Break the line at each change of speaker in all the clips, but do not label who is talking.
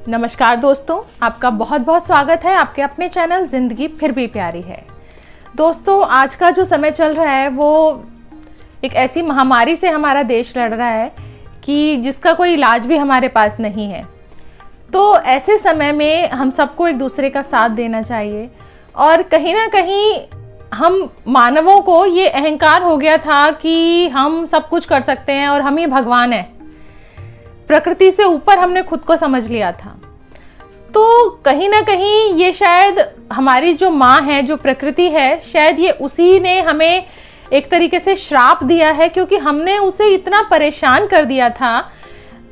नमस्कार दोस्तों, आपका बहुत बहुत स्वागत है आपके अपने चैनल ज़िंदगी फिर भी प्यारी है। दोस्तों, आज का जो समय चल रहा है वो एक ऐसी महामारी से हमारा देश लड़ रहा है कि जिसका कोई इलाज भी हमारे पास नहीं है। तो ऐसे समय में हम सबको एक दूसरे का साथ देना चाहिए। और कहीं ना कहीं हम मानवों को ये अहंकार हो गया था कि हम सब कुछ कर सकते हैं और हम ही भगवान हैं। प्रकृति से ऊपर हमने खुद को समझ लिया था। तो कहीं ना कहीं ये शायद हमारी जो माँ है, जो प्रकृति है, शायद ये उसी ने हमें एक तरीके से श्राप दिया है, क्योंकि हमने उसे इतना परेशान कर दिया था।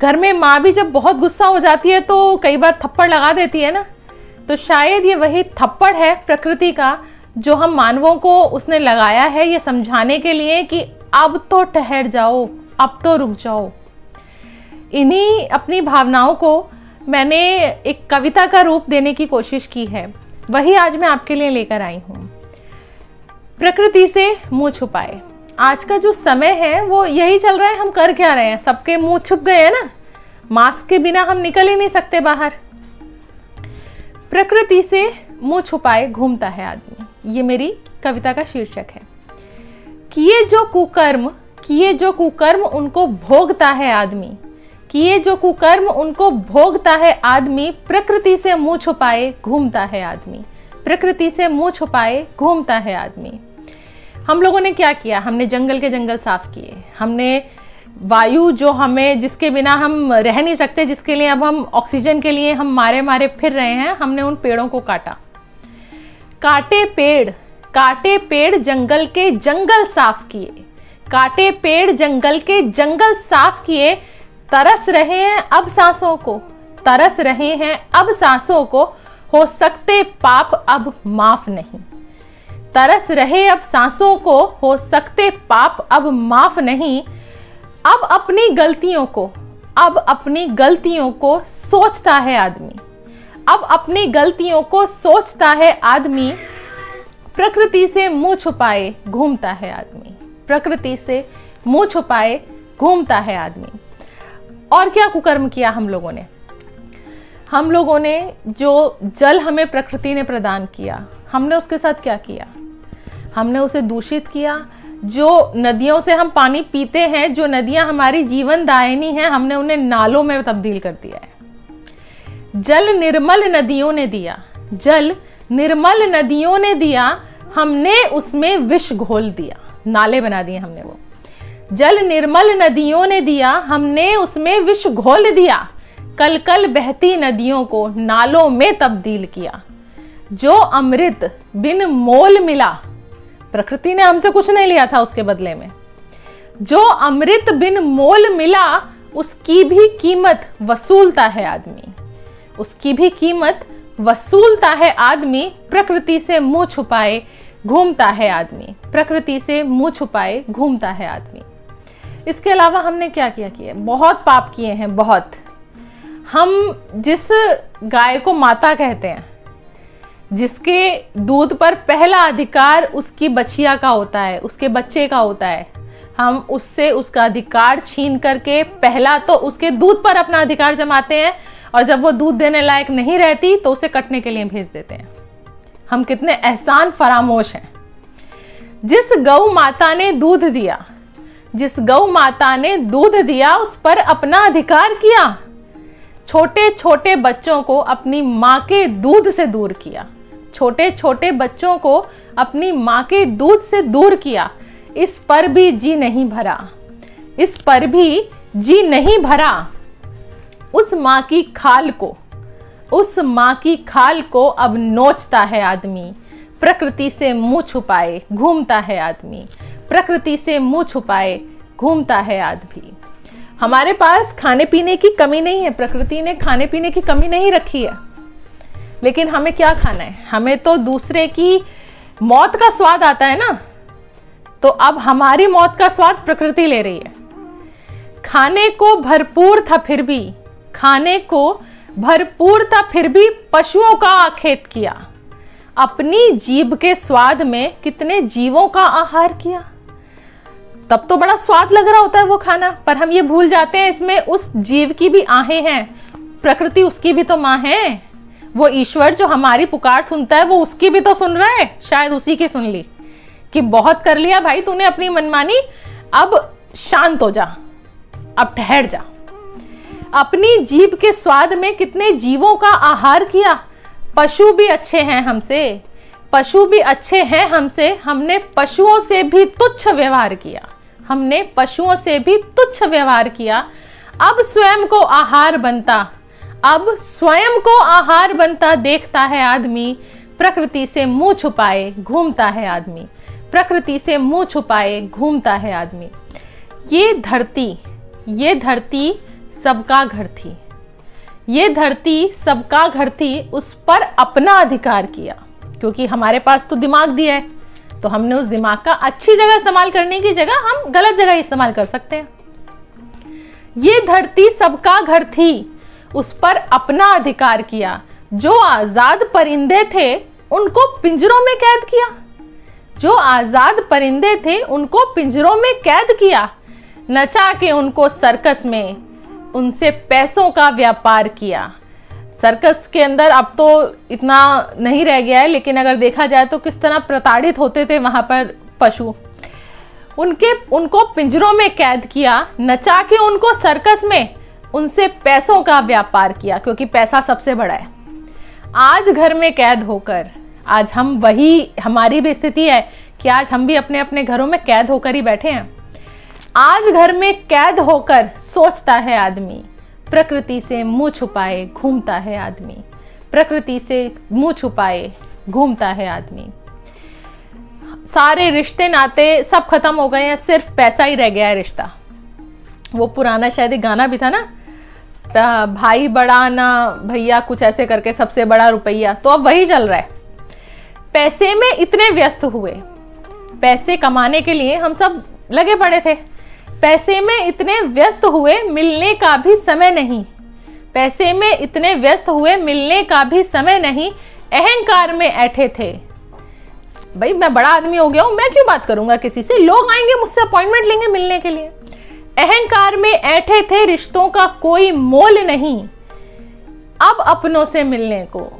घर में माँ भी जब बहुत गुस्सा हो जाती है तो कई बार थप्पड़ लगा देती है ना, तो शायद ये वही थप्पड़ है प्रकृति का जो हम मानवों को उसने लगाया है, ये समझाने के लिए कि अब तो ठहर जाओ, अब तो रुक जाओ। इन्हीं अपनी भावनाओं को मैंने एक कविता का रूप देने की कोशिश की है, वही आज मैं आपके लिए लेकर आई हूँ। प्रकृति से मुंह छुपाए। आज का जो समय है वो यही चल रहा है। हम कर क्या रहे हैं, सबके मुंह छुप गए हैं ना। मास्क के बिना हम निकल ही नहीं सकते बाहर। प्रकृति से मुंह छुपाए घूमता है आदमी, ये मेरी कविता का शीर्षक है। किए जो कुकर्म उनको भोगता है आदमी, किए जो कुकर्म उनको भोगता है आदमी। प्रकृति से मुंह छुपाए घूमता है आदमी, प्रकृति से मुंह छुपाए घूमता है आदमी। हम लोगों ने क्या किया? हमने जंगल के जंगल साफ किए। हमने वायु जो हमें, जिसके बिना हम रह नहीं सकते, जिसके लिए अब हम ऑक्सीजन के लिए हम मारे फिर रहे हैं, हमने उन पेड़ों को काटा। काटे पेड़ जंगल के जंगल साफ किए, काटे पेड़ जंगल के जंगल साफ किए। तरस रहे हैं अब सांसों को, तरस रहे हैं अब सांसों को, हो सकते पाप अब माफ नहीं। तरस रहे अब सांसों को, हो सकते पाप अब माफ नहीं। अब अपनी गलतियों को सोचता है आदमी, अब अपनी गलतियों को सोचता है आदमी। प्रकृति से मुंह छुपाए घूमता है आदमी, प्रकृति से मुंह छुपाए घूमता है आदमी। और क्या कुकर्म किया हम लोगों ने जो जल हमें प्रकृति ने प्रदान किया, हमने उसके साथ क्या किया? हमने उसे दूषित किया। जो नदियों से हम पानी पीते हैं, जो नदियां हमारी जीवन दायिनी हैं, हमने उन्हें नालों में तब्दील कर दिया है। जल निर्मल नदियों ने दिया, जल निर्मल नदियों ने दिया, हमने उसमें विष घोल दिया, नाले बना दिए हमने। वो जल निर्मल नदियों ने दिया, हमने उसमें विष घोल दिया। कल कल बहती नदियों को नालों में तब्दील किया। जो अमृत बिन मोल मिला, प्रकृति ने हमसे कुछ नहीं लिया था उसके बदले में। जो अमृत बिन मोल मिला, उसकी भी कीमत वसूलता है आदमी, उसकी भी कीमत वसूलता है आदमी। प्रकृति से मुंह छुपाए घूमता है आदमी, प्रकृति से मुंह छुपाए घूमता है आदमी। इसके अलावा हमने क्या किया? बहुत पाप किए हैं, बहुत। हम जिस गाय को माता कहते हैं, जिसके दूध पर पहला अधिकार उसकी बछिया का होता है, उसके बच्चे का होता है, हम उससे उसका अधिकार छीन करके पहला तो उसके दूध पर अपना अधिकार जमाते हैं, और जब वो दूध देने लायक नहीं रहती तो उसे कटने के लिए भेज देते हैं। हम कितने एहसान फरामोश हैं। जिस गौ माता ने दूध दिया, जिस गौ माता ने दूध दिया, उस पर अपना अधिकार किया। छोटे छोटे बच्चों को अपनी माँ के दूध से दूर किया, छोटे छोटे बच्चों को अपनी माँ के दूध से दूर किया। इस पर भी जी नहीं भरा, इस पर भी जी नहीं भरा। उस माँ की खाल को, उस माँ की खाल को अब नोचता है आदमी। प्रकृति से मुंह छुपाए घूमता है आदमी, प्रकृति से मुंह छुपाए घूमता है आदमी। हमारे पास खाने पीने की कमी नहीं है, प्रकृति ने खाने पीने की कमी नहीं रखी है, लेकिन हमें क्या खाना है? हमें तो दूसरे की मौत का स्वाद आता है ना। तो अब हमारी मौत का स्वाद प्रकृति ले रही है। खाने को भरपूर था फिर भी, खाने को भरपूर था फिर भी पशुओं का आखेट किया। अपनी जीभ के स्वाद में कितने जीवों का आहार किया। तब तो बड़ा स्वाद लग रहा होता है वो खाना, पर हम ये भूल जाते हैं इसमें उस जीव की भी आहें हैं, प्रकृति उसकी भी तो माँ है। वो ईश्वर जो हमारी पुकार सुनता है वो उसकी भी तो सुन रहा है। शायद उसी की सुन ली कि बहुत कर लिया भाई तूने अपनी मनमानी, अब शांत हो जा, अब ठहर जा। अपनी जीभ के स्वाद में कितने जीवों का आहार किया। पशु भी अच्छे हैं हमसे, पशु भी अच्छे हैं हमसे। हमने पशुओं से भी तुच्छ व्यवहार किया, हमने पशुओं से भी तुच्छ व्यवहार किया। अब स्वयं को आहार बनता, अब स्वयं को आहार बनता देखता है आदमी। प्रकृति से मुंह छुपाए घूमता है आदमी, प्रकृति से मुंह छुपाए घूमता है आदमी। ये धरती सबका घर थी, ये धरती सबका घर थी। उस पर अपना अधिकार किया, क्योंकि हमारे पास तो दिमाग दिया है, तो हमने उस दिमाग का अच्छी जगह इस्तेमाल करने की जगह हम गलत जगह इस्तेमाल कर सकते हैं। ये धरती सबका घर थी, उस पर अपना अधिकार किया। जो आजाद परिंदे थे उनको पिंजरों में कैद किया, जो आजाद परिंदे थे उनको पिंजरों में कैद किया। नचा के उनको सर्कस में उनसे पैसों का व्यापार किया। सर्कस के अंदर अब तो इतना नहीं रह गया है, लेकिन अगर देखा जाए तो किस तरह प्रताड़ित होते थे वहां पर पशु। उनको पिंजरों में कैद किया, नचा के उनको सर्कस में उनसे पैसों का व्यापार किया, क्योंकि पैसा सबसे बड़ा है। आज घर में कैद होकर आज हम वही, हमारी भी स्थिति है कि आज हम भी अपने अपने घरों में कैद होकर ही बैठे हैं। आज घर में कैद होकर सोचता है आदमी, प्रकृति से मुंह छुपाए घूमता है आदमी, प्रकृति से मुंह छुपाए घूमता है आदमी। सारे रिश्ते नाते सब खत्म हो गए हैं, सिर्फ पैसा ही रह गया है रिश्ता। वो पुराना शायद एक गाना भी था ना, भाई बड़ा ना भैया, कुछ ऐसे करके, सबसे बड़ा रुपया। तो अब वही चल रहा है। पैसे में इतने व्यस्त हुए, पैसे कमाने के लिए हम सब लगे पड़े थे। पैसे में इतने व्यस्त हुए मिलने का भी समय नहीं, पैसे में इतने व्यस्त हुए मिलने का भी समय नहीं। अहंकार में ऐठे थे, भाई मैं बड़ा आदमी हो गया हूं, मैं क्यों बात करूंगा किसी से, लोग आएंगे मुझसे अपॉइंटमेंट लेंगे मिलने के लिए। अहंकार में ऐठे थे, रिश्तों का कोई मोल नहीं। अब अपनों से मिलने को,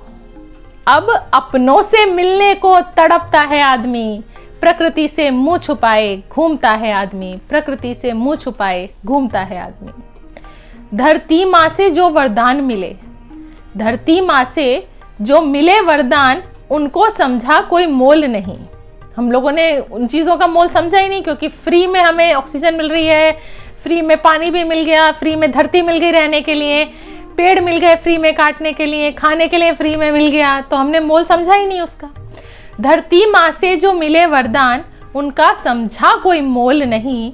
अब अपनों से मिलने को तड़पता है आदमी। प्रकृति से मुंह छुपाए घूमता है आदमी, प्रकृति से मुंह छुपाए घूमता है आदमी। धरती माँ से जो वरदान मिले, धरती माँ से जो मिले वरदान, उनको समझा कोई मोल नहीं। हम लोगों ने उन चीज़ों का मोल समझा ही नहीं, क्योंकि फ्री में हमें ऑक्सीजन मिल रही है, फ्री में पानी भी मिल गया, फ्री में धरती मिल गई रहने के लिए, पेड़ मिल गए फ्री में काटने के लिए, खाने के लिए फ्री में मिल गया, तो हमने मोल समझा ही नहीं उसका। धरती माँ से जो मिले वरदान, उनका समझा कोई मोल नहीं।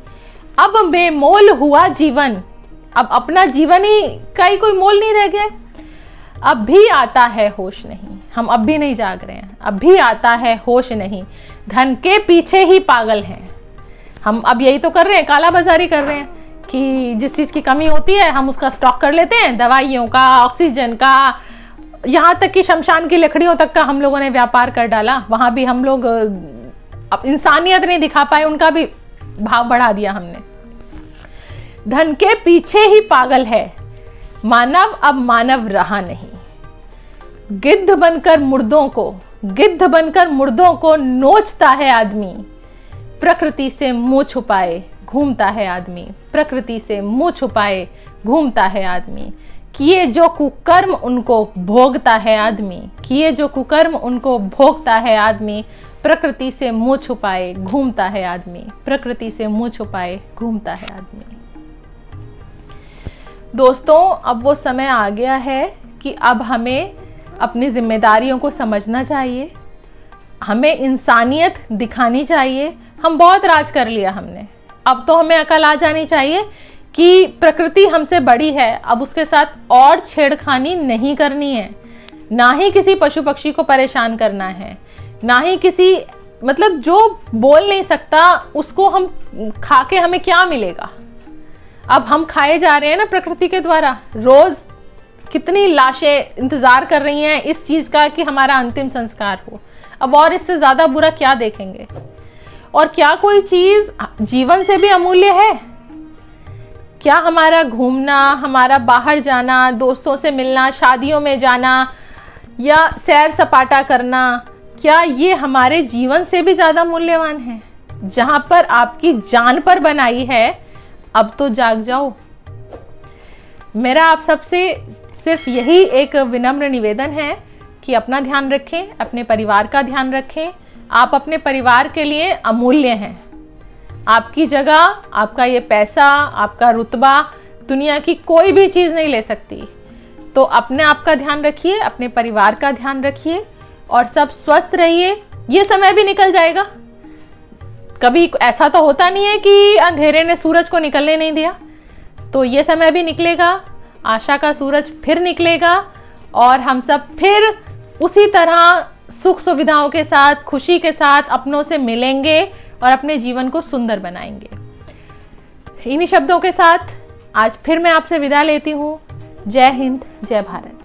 अब बेमोल हुआ जीवन, अब अपना जीवन ही का ही कोई मोल नहीं रह गया। अब भी आता है होश नहीं, हम अब भी नहीं जाग रहे हैं, अब भी आता है होश नहीं। धन के पीछे ही पागल हैं हम। अब यही तो कर रहे हैं, काला बाजारी कर रहे हैं कि जिस चीज़ की कमी होती है हम उसका स्टॉक कर लेते हैं, दवाइयों का, ऑक्सीजन का, यहाँ तक कि शमशान की लकड़ियों तक का हम लोगों ने व्यापार कर डाला। वहाँ भी हम लोग अब इंसानियत नहीं दिखा पाए, उनका भी भाव बढ़ा दिया हमने। धन के पीछे ही पागल है मानव, अब मानव रहा नहीं। गिद्ध बनकर मुर्दों को, गिद्ध बनकर मुर्दों को नोचता है आदमी। प्रकृति से मुंह छुपाए घूमता है आदमी, प्रकृति से मुंह छुपाए घूमता है आदमी। किए जो कुकर्म उनको भोगता है आदमी, किए जो कुकर्म उनको भोगता है आदमी। प्रकृति से मुंह छुपाए घूमता है आदमी, प्रकृति से मुंह छुपाए घूमता है आदमी। दोस्तों, अब वो समय आ गया है कि अब हमें अपनी जिम्मेदारियों को समझना चाहिए, हमें इंसानियत दिखानी चाहिए। हम बहुत राज कर लिया हमने, अब तो हमें अकल आ जानी चाहिए कि प्रकृति हमसे बड़ी है, अब उसके साथ और छेड़खानी नहीं करनी है, ना ही किसी पशु पक्षी को परेशान करना है, ना ही किसी, मतलब जो बोल नहीं सकता उसको हम खा के हमें क्या मिलेगा। अब हम खाए जा रहे हैं ना प्रकृति के द्वारा। रोज कितनी लाशें इंतजार कर रही हैं इस चीज का कि हमारा अंतिम संस्कार हो। अब और इससे ज्यादा बुरा क्या देखेंगे। और क्या कोई चीज जीवन से भी अमूल्य है? क्या हमारा घूमना, हमारा बाहर जाना, दोस्तों से मिलना, शादियों में जाना या सैर सपाटा करना, क्या ये हमारे जीवन से भी ज़्यादा मूल्यवान है? जहाँ पर आपकी जान पर बनाई है, अब तो जाग जाओ। मेरा आप सबसे सिर्फ यही एक विनम्र निवेदन है कि अपना ध्यान रखें, अपने परिवार का ध्यान रखें। आप अपने परिवार के लिए अमूल्य हैं। आपकी जगह, आपका ये पैसा, आपका रुतबा दुनिया की कोई भी चीज़ नहीं ले सकती। तो अपने आप का ध्यान रखिए, अपने परिवार का ध्यान रखिए और सब स्वस्थ रहिए। ये समय भी निकल जाएगा। कभी ऐसा तो होता नहीं है कि अंधेरे ने सूरज को निकलने नहीं दिया, तो ये समय भी निकलेगा। आशा का सूरज फिर निकलेगा और हम सब फिर उसी तरह सुख सुविधाओं के साथ, खुशी के साथ अपनों से मिलेंगे और अपने जीवन को सुंदर बनाएंगे। इन्हीं शब्दों के साथ आज फिर मैं आपसे विदा लेती हूँ। जय हिंद, जय भारत।